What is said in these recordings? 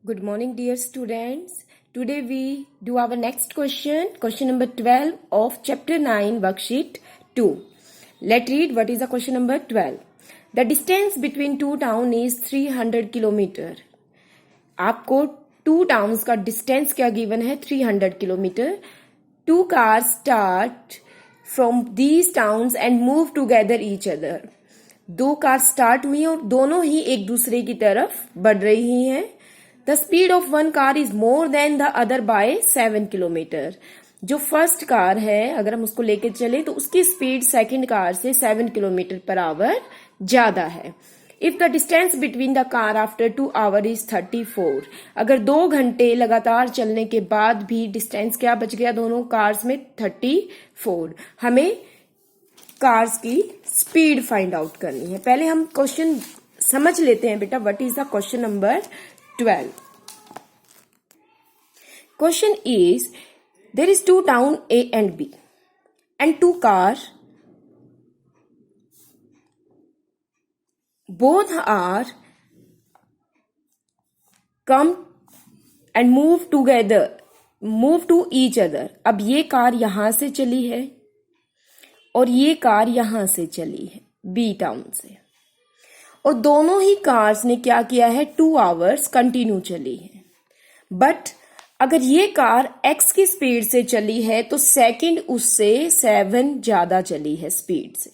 Good morning, dear students. Today we do our next question, question number 12 of chapter 9, worksheet 2. Let's read what is the question number 12. The distance between two towns is 300 kilometre. आपको two towns का distance क्या given है? 300 kilometre. Two cars start from these towns and move together each other. दो car start हुई और दोनों ही एक दूसरे की तरफ बढ़ रही हैं. The speed of one car is more than the other by 7 kilometre. जो फर्स्ट कार है अगर हम उसको लेके चले तो उसकी स्पीड सेकंड कार से 7 किलोमीटर पर आवर ज्यादा है. If the distance between the car after 2 our is 34. अगर 2 घंटे लगातार चलने के बाद भी डिस्टेंस क्या बच गया दोनों कार्स में? 34. हमें कार्स की स्पीड फाइंड आउट करनी है. पहले हम क्वेश्चन समझ लेते हैं बेटा. What is the question number 12. Question is, there is two town A and B and two cars. Both are come and move together, move to each other. अब ये कार यहां से चली है और ये कार यहां से चली है B टाउन से, और दोनों ही कार्स ने क्या किया है? 2 आवर्स कंटिन्यू चली है. बट अगर ये कार x की स्पीड से चली है तो सेकंड उससे 7 ज्यादा चली है स्पीड से.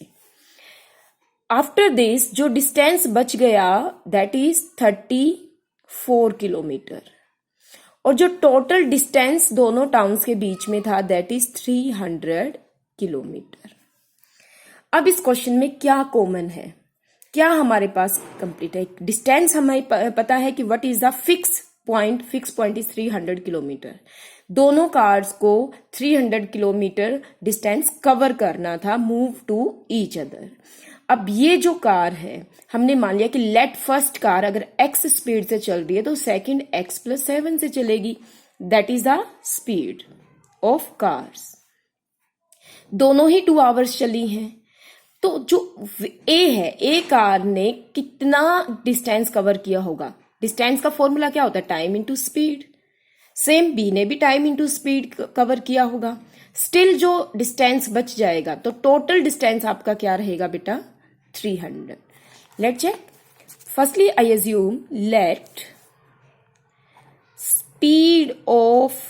आफ्टर दिस जो डिस्टेंस बच गया दैट इज 34 किलोमीटर, और जो टोटल डिस्टेंस दोनों टाउन्स के बीच में था दैट इज 300 किलोमीटर. अब इस क्वेश्चन में क्या कॉमन है? क्या हमारे पास कंप्लीट है? डिस्टेंस हमें पता है कि what is the fix point is 300 kilometre. दोनों कार्स को 300 किलोमीटर डिस्टेंस कवर करना था, मूव टू ईच अदर. अब ये जो कार है हमने मान लिया कि लेट फर्स्ट कार अगर x स्पीड से चल रही है तो सेकंड x + 7 से चलेगी. That is the speed of cars. दोनों ही 2 आवर्स चली हैं. तो जो A है, A कार ने कितना डिस्टेंस कवर किया होगा? डिस्टेंस का फॉर्मूला क्या होता है? Time into speed. Same B ने भी टाइम इनटू स्पीड कवर किया होगा. स्टिल जो डिस्टेंस बच जाएगा तो टोटल डिस्टेंस आपका क्या रहेगा बेटा? 300. Let check. Firstly I assume let speed of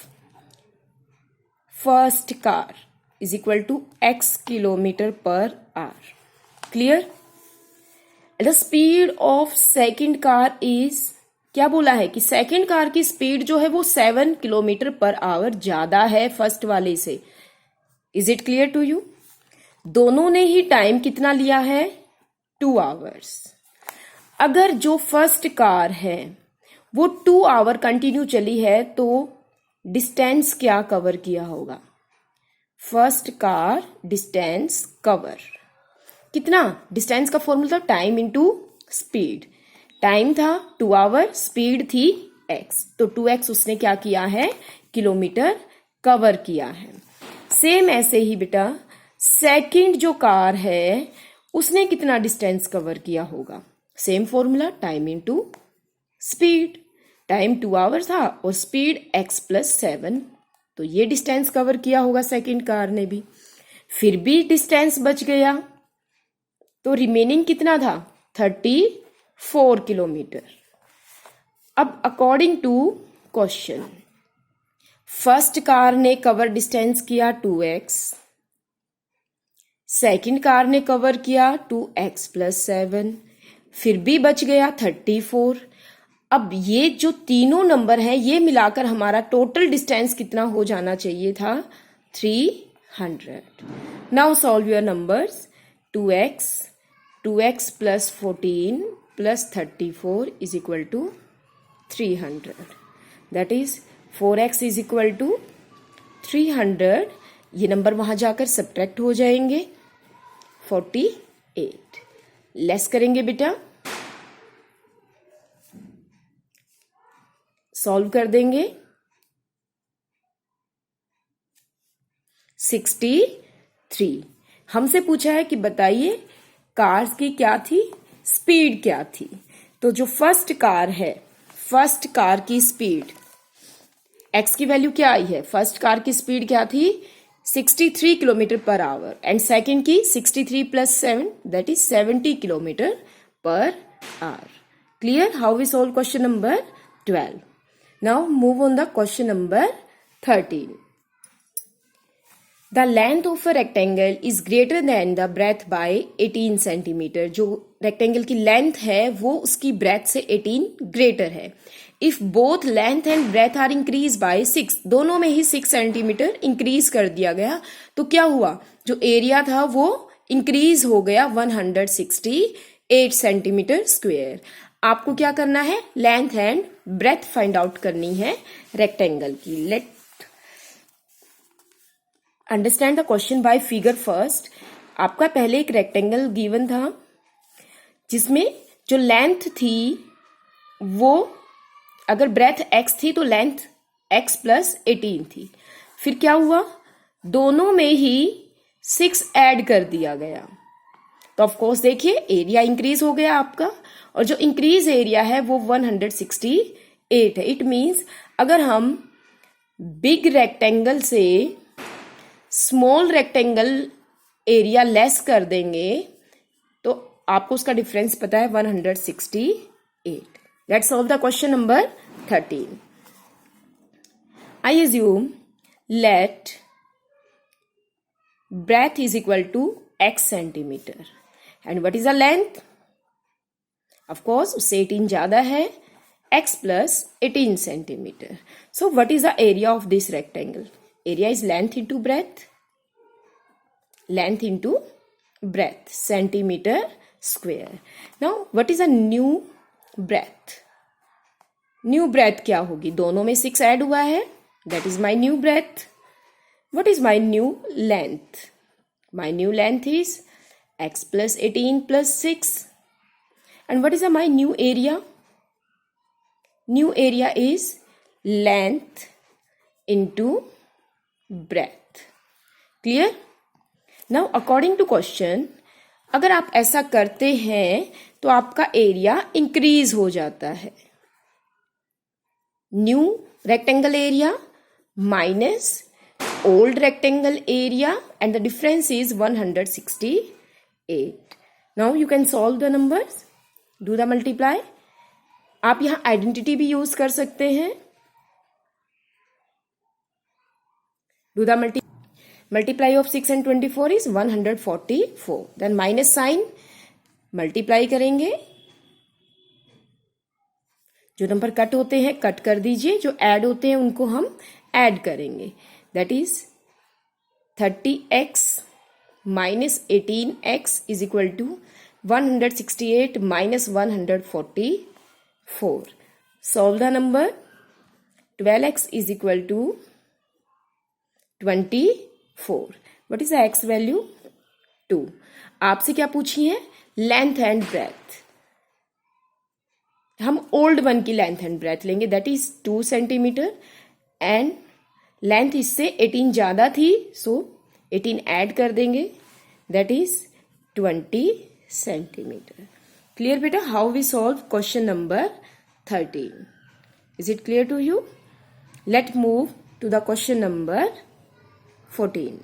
first car is equal to x kilometer per hour. Clear? The speed of second car is, क्या बोला है कि सेकंड कार की स्पीड जो है वो 7 किलोमीटर पर आवर ज्यादा है फर्स्ट वाले से. Is it clear to you? दोनों ने ही टाइम कितना लिया है? 2 आवर्स. अगर जो फर्स्ट कार है वो 2 आवर कंटिन्यू चली है तो डिस्टेंस क्या कवर किया होगा? फर्स्ट कार डिस्टेंस कवर कितना? डिस्टेंस का फॉर्मूला था टाइम इनटू स्पीड. टाइम था 2 आवर, स्पीड थी x, तो 2x उसने क्या किया है? किलोमीटर कवर किया है. सेम ऐसे ही बेटा सेकंड जो कार है उसने कितना डिस्टेंस कवर किया होगा? Same formula time into speed. Time 2 hour था और स्पीड x + 7, तो ये डिस्टेंस कवर किया होगा सेकंड कार ने भी. फिर भी डिस्टेंस बच गया तो रिमेनिंग कितना था? 34 किलोमीटर. अब according to question first car ने कवर डिस्टेंस किया 2x, सेकंड कार ने कवर किया 2x + 7, फिर भी बच गया 34. अब ये जो तीनों नंबर हैं ये मिलाकर हमारा टोटल डिस्टेंस कितना हो जाना चाहिए था? 300. Now solve your numbers. 2x + 14 + 34 is equal to 300. That is 4x is equal to 300. ये नंबर वहां जाकर सब्ट्रैक्ट हो जाएंगे. 48. लेस करेंगे बेटा, सॉल्व कर देंगे. 63. हमसे पूछा है कि बताइए कार्स की क्या थी? स्पीड क्या थी? तो जो फर्स्ट कार है फर्स्ट कार की स्पीड, x की वैल्यू क्या आई है, फर्स्ट कार की स्पीड क्या थी 63 kilometre per hour and second की 63 plus 7 that is 70 kilometre per hour. Clear how we solve question number 12. Now move on the question number 13. The length of a rectangle is greater than the breadth by 18 centimeter. जो rectangle की length है वो उसकी breadth से 18 greater है. If both length and breadth are increased by 6, दोनों में ही 6 centimetre increase कर दिया गया, तो क्या हुआ, जो एरिया था वो increase हो गया 168 सेंटीमीटर स्क्वेयर. आपको क्या करना है, length and breadth find out करनी है रेक्टेंगल की. Let understand the question by figure first. आपका पहले एक रेक्टेंगल गिवन था जिसमें जो लेंथ थी वो अगर ब्रेथ x थी तो लेंथ x प्लस 18 थी. फिर क्या हुआ, दोनों में ही 6 ऐड कर दिया गया, तो ऑफ कोर्स देखिए एरिया इंक्रीज हो गया आपका, और जो इंक्रीज एरिया है वो 168 है. इट मीन्स अगर हम बिग रेक्टेंगल से स्मॉल रेक्टेंगल एरिया लेस कर देंगे तो आपको उसका डिफरेंस पता है 168. Let's solve the question number 13. I assume let breadth is equal to x centimeter and what is the length, of course उससे 18 ज्यादा है, x plus 18 centimeter. So what is the area of this rectangle? Area is length into breadth, length into breadth, centimeter square. Now what is a new breadth? New breadth क्या होगी, दोनों में 6 add हुआ है, that is my new breadth. What is my new length? My new length is x plus 18 plus 6. And what is my new area? New area is length into breadth. Clear? Now according to question, अगर आप ऐसा करते हैं तो आपका area increase हो जाता है. New rectangle area minus old rectangle area and the difference is 168. Now you can solve the numbers, do the multiply. आप यहाँ आइडेंटिटी भी यूज कर सकते हैं. Do the multiply of 6 and 24 is 144. Then minus sign, multiply करेंगे, जो number cut होते हैं कट कर दीजिए, जो ऐड होते हैं उनको हम ऐड करेंगे. That is 30x minus 18x is equal to 168 minus 144. Solve the number. 12x is equal to 24. What is the x value? 2. आपसे क्या पूछी है, लेंथ एंड ब्रेथ. हम ओल्ड वन की लेंथ एंड ब्रेथ लेंगे, that is 2 centimetre and length इससे 18 ज्यादा थी, सो 18 ऐड कर देंगे, दैट इज 20 सेंटीमीटर. क्लियर बेटा, how we solve question number 13? Is it clear to you? Let move to the question number 14.